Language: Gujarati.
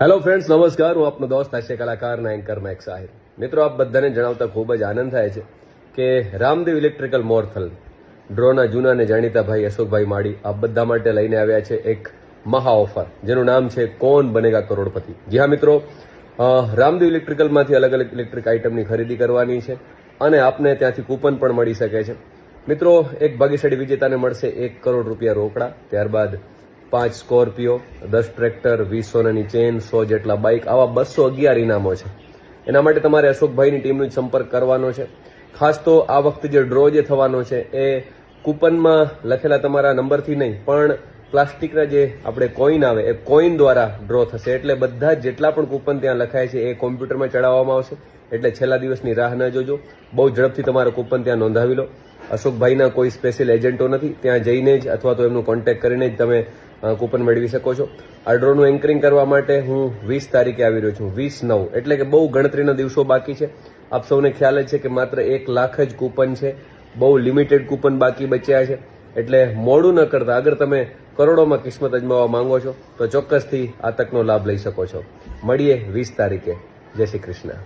હેલો ફ્રેન્ડ્સ, નમસ્કાર. હું આપનો દોસ્ત હાસ્ય કલાકાર અને એન્કર મેક સાહિર. મિત્રો, આપ બધાને જણાવતા ખૂબ જ આનંદ થાય છે કે રામદેવ ઇલેક્ટ્રિકલ મોરથલ ડ્રોના જૂના અને જાણીતા ભાઈ અશોકભાઈ માળી આપ બધા માટે લઈને આવ્યા છે એક મહા ઓફર, જેનું નામ છે કોણ બનેગા કરોડપતિ. જી હા મિત્રો, રામદેવ ઇલેક્ટ્રિકલમાંથી અલગ અલગ ઇલેક્ટ્રિક આઇટમની ખરીદી કરવાની છે અને આપને ત્યાંથી કૂપન પણ મળી શકે છે. મિત્રો, એક ભાગ્યશાળી વિજેતાને મળશે 1 કરોડ રૂપિયા રોકડા, ત્યારબાદ 5 સ્કોર્પિયો, 10 ટ્રેક્ટર, 20 સોનાની ચેન, 100 જેટલા બાઇક, આવા 211 ઇનામો છે. એના માટે તમારે અશોકભાઈની ટીમનો જ સંપર્ક કરવાનો છે. ખાસ તો આ વખતે જે ડ્રો જે થવાનો છે એ કૂપનમાં લખેલા તમારા નંબરથી નહીં, પણ પ્લાસ્ટિકના જે આપણે કોઈન આવે એ કોઈન દ્વારા ડ્રો થશે. એટલે બધા જેટલા પણ કૂપન ત્યાં લખાય છે એ કોમ્પ્યુટરમાં ચડાવવામાં આવશે. એટલે છેલ્લા દિવસની રાહ ન જોજો, બહુ ઝડપથી તમારા કૂપન ત્યાં નોંધાવી લો. અશોકભાઈના કોઈ સ્પેશિયલ એજન્ટો નથી, ત્યાં જઈને જ અથવા તો એમનું કોન્ટેક્ટ કરીને જ તમે કૂપન મેળવી શકો છો. આ ડ્રોનું એન્કરિંગ કરવા માટે હું 20 તારીખે આવી રહ્યો છું, 20/9, એટલે કે બહુ ગણતરીના દિવસો બાકી છે. આપ સૌને ખ્યાલ જ છે કે માત્ર 1 લાખ જ કૂપન છે, બહુ લિમિટેડ કૂપન બાકી બચ્યા છે. એટલે મોડું ન કરતા અગર તમે કરોડોમાં કિસ્મત અજમાવવા માંગો છો તો ચોક્કસથી આ તકનો લાભ લઈ શકો છો. મળીએ 20 તારીખે. જય શ્રી કૃષ્ણ.